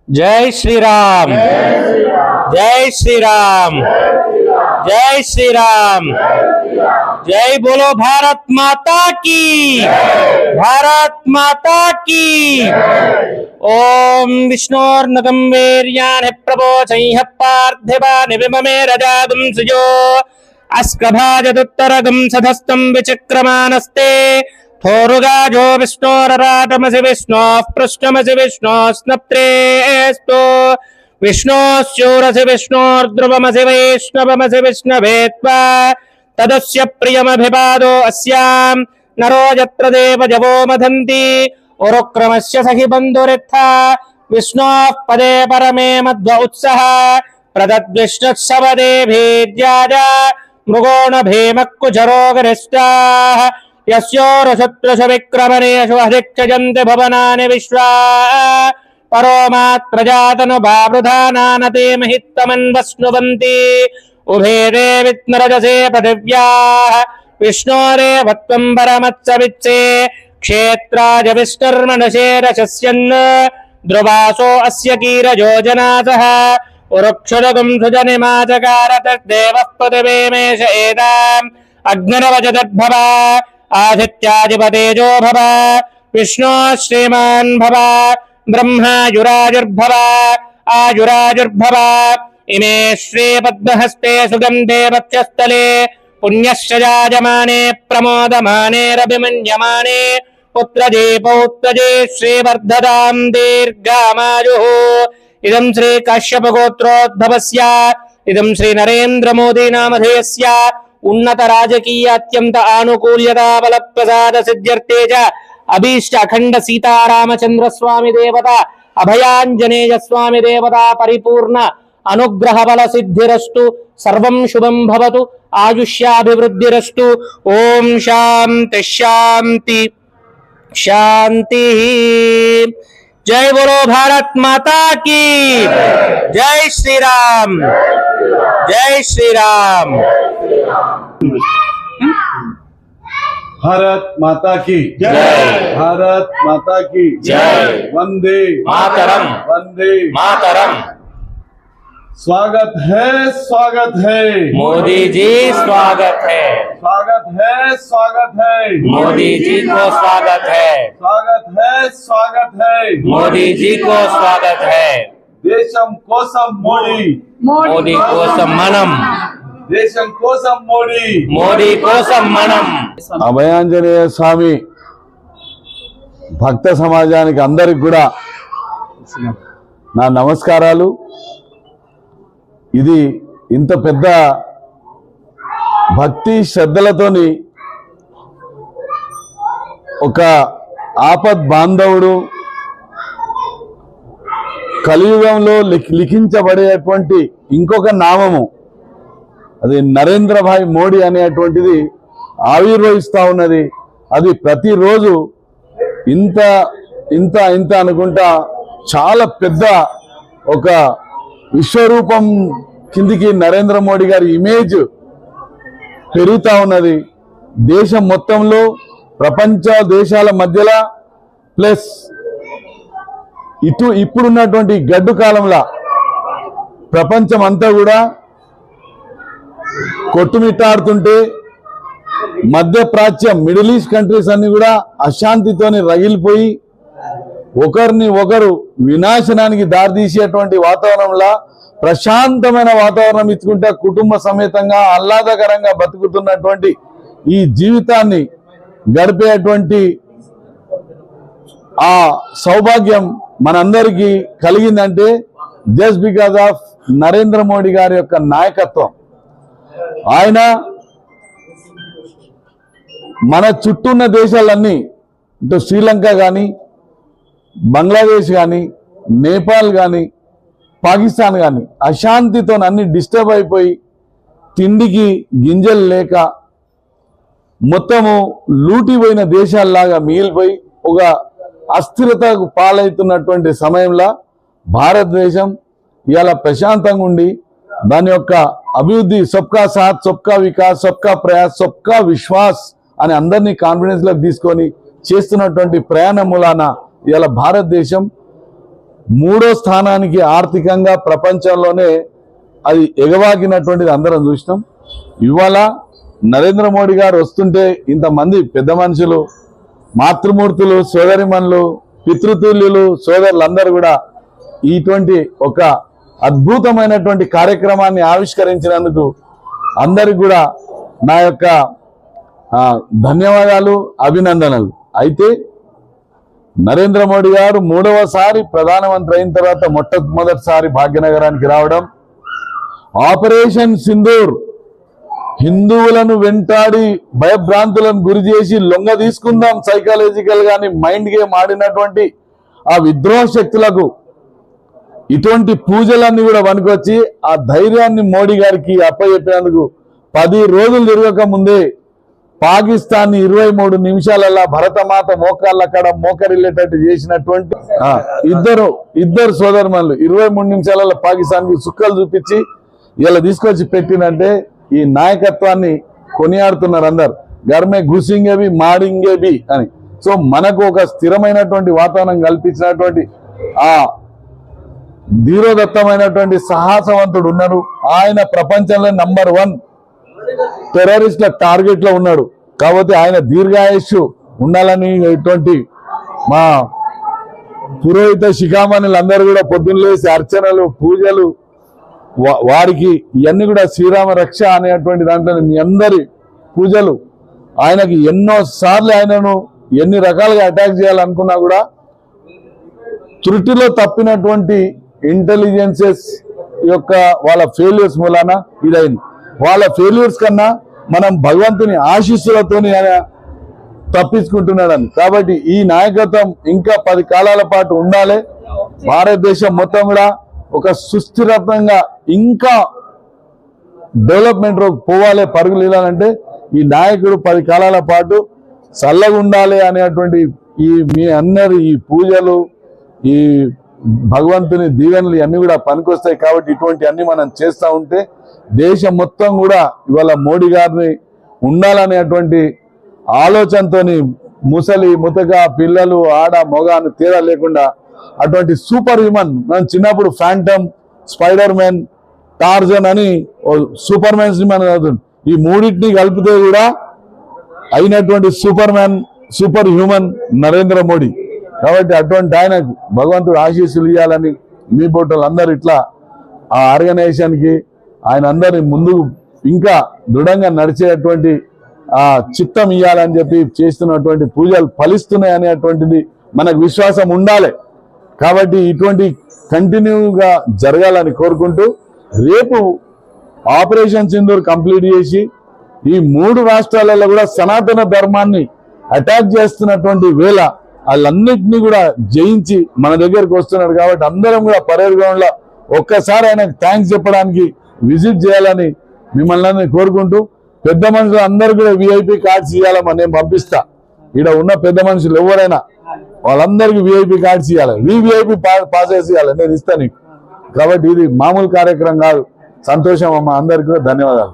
जय श्री राम, जय श्री राम, जय श्री राम, जय बोलो भारत माता की, भारत माता की। ओम विष्णोर्नगं वीर्याणि प्रबोधयः पार्थिवानि विममे रजादं सुजो अस्कभाजदुत्तरगं सधस्तं विचक्रमानस्ते थोरुगाजो विष्णोरराटमसि विष्णोः पृष्ठमसि विष्णोः स्नप्त्रेऽस्तु विष्णोश्चूरसि विष्णोर्ध्रुवमसि वैष्णवमसि विष्णवे त्वा तदस्य प्रियमभिपादो अस्यां नरो यत्र देवजवो मथन्ति उरुक्रमस्य सखि बन्धुरित्था विष्णोः पदे परमे मध्व उत्सः प्रदद्विष्णुः भीर्याजा मृगोणभीमक्कुचरोगरिष्टाः यस्योरशत्रुषविक्रमणेषु अधिक्षजन्ति भवनानि विश्वा परो मात्रजातनुभावृधानानते महित्तमन्वस्नुवन्ति उभे देवित्नरजसे पृथिव्याः विष्णोरेव त्वं परमत्सवित्से क्षेत्राय विष्णुर्मनसे रशस्यन् ध्रुवासो अस्य कीरजो जनासः उरुक्षुरगुं सुजनिमाचकार तद्देवः पृथिवीमेष एताम् अग्निरवजदद्भव आदित्यादिपतेजो भव विष्णो श्रीमान् भव ब्रह्मायुराजुर्भव आयुराजुर्भव इमे श्रीपद्महस्ते सुगन्धे वक्षस्थले पुण्यश्च जायमाने प्रमोदमानेरभिमन्यमाने पुत्रजे पौत्रजे श्रीवर्धतां दीर्घामायुः। इदं श्री काश्यपगोत्रोद्भवस्य इदं श्री नरेन्द्र मोदी नामधेयस्य उन्नत राजकीय अत्यंत आनुकूल्यता बल प्रसाद सिद्ध्यर्थे च अभीष्ट अखंड सीतारामचंद्र स्वामी देवता अभयांजनेय स्वामी देवता परिपूर्ण अनुग्रह बल सिद्धिरस्तु सर्वं शुभं भवतु आयुष्याभिवृद्धिरस्तु। ओम शांति शांति शांति। जय बोलो भारत माता की, जय श्री राम, जय श्री राम। भारत माता की जय, भारत माता की जय, वंदे मातरम, वंदे मातरम। स्वागत है मोदी जी, स्वागत है, स्वागत है मोदी जी को स्वागत है, स्वागत है मोदी जी को स्वागत है। देशम कोसम मोदी, मोदी कोसम मनम, देशम कोसम मोदी, मोदी कोसम मनम। అభయాంజనేయ స్వామి భక్త సమాజానికి అందరికి కూడా నా నమస్కారాలు। ఇది ఇంత పెద్ద భక్తి శ్రద్ధలతోని ఒక ఆపద్ బాంధవుడు కలియుగంలో లిఖించబడేటువంటి ఇంకొక నామము అది నరేంద్ర భాయ్ మోడీ అనేటువంటిది ఆవిర్భవిస్తా ఉన్నది। అది ప్రతిరోజు ఇంత ఇంత ఇంత అనుకుంటా చాలా పెద్ద ఒక విశ్వరూపం కిందికి నరేంద్ర మోడీ గారి ఇమేజ్ పెరుగుతా ఉన్నది। దేశం మొత్తంలో ప్రపంచ దేశాల మధ్యలో ప్లస్ ఇప్పుడున్నటువంటి గడ్డు కాలంలో ప్రపంచం అంతా కూడా కొట్టుమిట్టాడుతుంటే మధ్యప్రాచ్యం మిడిల్ ఈస్ట్ కంట్రీస్ అన్ని కూడా అశాంతితోని రగిలిపోయి ఒకరిని ఒకరు వినాశనానికి దారితీసేటువంటి వాతావరణంలో ప్రశాంతమైన వాతావరణం ఇచ్చుకుంటే కుటుంబ సమేతంగా ఆహ్లాదకరంగా బతుకుతున్నటువంటి ఈ జీవితాన్ని గడిపేటువంటి ఆ సౌభాగ్యం మనందరికీ కలిగిందంటే just because of Narendra Modi గారి యొక్క నాయకత్వం। ఆయన మన చుట్టూ ఉన్న దేశాలన్నీ ఇటు శ్రీలంక కానీ బంగ్లాదేశ్ కానీ నేపాల్ కానీ పాకిస్తాన్ కానీ అశాంతితో అన్ని డిస్టర్బ్ అయిపోయి తిండికి గింజలు లేక మొత్తము లూటిపోయిన దేశాల్లాగా మిగిలిపోయి ఒక అస్థిరతకు పాలవుతున్నటువంటి సమయంలో భారతదేశం ఇవాళ ప్రశాంతంగా ఉండి దాని యొక్క అభివృద్ధి సబ్కా సాత్ సబ్కా వికాస్ సబ్కా ప్రయాస్ సబ్కా విశ్వాస్ అని అందరినీ కాన్ఫిడెన్స్ లోకి తీసుకొని చేస్తున్నటువంటి ప్రయాణం మూలాన ఇవాళ భారతదేశం 3వ స్థానానికి ఆర్థికంగా ప్రపంచంలోనే అది ఎగవాకినటువంటిది అందరం చూసినాం. ఇవాళ నరేంద్ర మోడీ గారు వస్తుంటే ఇంతమంది పెద్ద మనుషులు, మాతృమూర్తులు, సోదరిమణులు, పితృతుల్యులు, సోదరులందరూ కూడా ఇటువంటి ఒక అద్భుతమైనటువంటి కార్యక్రమాన్ని ఆవిష్కరించినందుకు అందరికి కూడా నా యొక్క ధన్యవాదాలు, అభినందనలు. అయితే నరేంద్ర మోడీ గారు 3వసారి ప్రధానమంత్రి అయిన తర్వాత మొట్టమొదటిసారి భాగ్యనగరానికి రావడం, ఆపరేషన్ సింధూర్ హిందువులను వెంటాడి భయభ్రాంతులను గురి చేసి లొంగ తీసుకుందాం సైకాలజికల్ గాని మైండ్ గేమ్ ఆడినటువంటి ఆ విద్రోహ శక్తులకు ఇటువంటి పూజలన్నీ కూడా వనుకొచ్చి ఆ ధైర్యాన్ని మోడీ గారికి అప్పచెప్పేందుకు 10 రోజులు తిరగక ముందే పాకిస్తాన్ 23 నిమిషాలలో భరతమాత మోకాళ్ళ కాడ మోకరిల్లేటట్టు చేసినటువంటి ఇద్దరు సోదరుమణులు 23 నిమిషాలలో పాకిస్తాన్ కి సుక్కలు చూపించి ఇలా తీసుకొచ్చి పెట్టినంటే ఈ నాయకత్వాన్ని కొనియాడుతున్నారు అందరు. గర్మే ఘుసింగేవి మాడింగేవి అని. సో మనకు ఒక స్థిరమైనటువంటి వాతావరణం కల్పించినటువంటి ఆ ధీరోదత్తమైనటువంటి సాహసవంతుడు ఉన్నారు. ఆయన ప్రపంచంలో నంబర్ 1 టెర్రరిస్ట్ల టార్గెట్ లో ఉన్నాడు. కాబట్టి ఆయన దీర్ఘాయుష్షు ఉండాలని ఇటువంటి మా పురోహిత శిఖామణులందరూ కూడా పొద్దున్న లేసి అర్చనలు, పూజలు, వారికి ఇవన్నీ కూడా శ్రీరామ రక్ష అనేటువంటి దాంట్లో మీ అందరి పూజలు, ఆయనకి ఎన్నో సార్లు ఆయనను ఎన్ని రకాలుగా అటాక్ చేయాలనుకున్నా కూడా త్రుటిలో తప్పినటువంటి ఇంటెలిజెన్సెస్ యొక్క వాళ్ళ ఫెయిల్యూర్స్ మూలాన ఇదైంది. వాళ్ళ ఫెయిల్యూర్స్ కన్నా మనం భగవంతుని ఆశీస్సులతోని ఆయన తప్పించుకుంటున్నాడని. కాబట్టి ఈ నాయకత్వం ఇంకా 10 కాలాల పాటు ఉండాలి. భారతదేశం మొత్తం కూడా ఒక సుస్థిరంగా ఇంకా డెవలప్మెంట్ పోవాలి, పరుగులు ఇవ్వాలంటే ఈ నాయకుడు 10 కాలాల పాటు చల్లగా ఉండాలి అనేటువంటి ఈ మీ అందరి ఈ పూజలు, ఈ భగవంతుని దీవెనలు అన్ని కూడా పనికొస్తాయి. కాబట్టి ఇటువంటి అన్ని మనం చేస్తూ ఉంటే దేశం మొత్తం కూడా ఇవాళ మోడీ గారిని ఉండాలనేటువంటి ఆలోచనతోని ముసలి ముతక పిల్లలు ఆడ మొగ అని తేడా లేకుండా అటువంటి సూపర్ హ్యూమన్, మనం చిన్నప్పుడు ఫ్యాంటమ్, స్పైడర్ మ్యాన్, టార్జన్ అని సూపర్ మ్యాన్స్ మనం చదువుతుంది. ఈ మూడింటిని కలిపితే కూడా అయినటువంటి super man, super human Narendra Modi. కాబట్టి అటువంటి ఆయనకు భగవంతుడు ఆశీస్సులు ఇవ్వాలని మీ బోటలు అందరు ఇట్లా ఆ ఆర్గనైజేషన్కి ఆయన అందరి ముందుకు ఇంకా దృఢంగా నడిచేటువంటి ఆ చిత్తం ఇవ్వాలని చెప్పి చేస్తున్నటువంటి పూజలు ఫలిస్తున్నాయి అనేటువంటిది మనకు విశ్వాసం ఉండాలి. కాబట్టి ఇటువంటి కంటిన్యూగా జరగాలని కోరుకుంటూ రేపు ఆపరేషన్ సింధూర్ కంప్లీట్ చేసి ఈ 3 రాష్ట్రాలలో కూడా సనాతన ధర్మాన్ని అటాక్ చేస్తున్నటువంటి వేళ వాళ్ళన్నింటినీ కూడా జయించి మన దగ్గరకు వస్తున్నాడు. కాబట్టి అందరం కూడా పరేడ్ గ్రౌండ్ లో ఒక్కసారి ఆయనకు థ్యాంక్స్ చెప్పడానికి విజిట్ చేయాలని మిమ్మల్ని కోరుకుంటూ, పెద్ద మనుషులు అందరూ కూడా విఐపి కార్డ్స్ ఇవ్వాలని నేను పంపిస్తా. ఇక్కడ ఉన్న పెద్ద మనుషులు ఎవరైనా వాళ్ళందరికీ విఐపి కార్డ్స్ ఇవ్వాలి, వివిఐపి పాసెస్ ఇవ్వాలి, నేను ఇస్తాను నీకు. కాబట్టి ఇది మామూలు కార్యక్రమం కాదు. సంతోషం అమ్మ, అందరికీ ధన్యవాదాలు.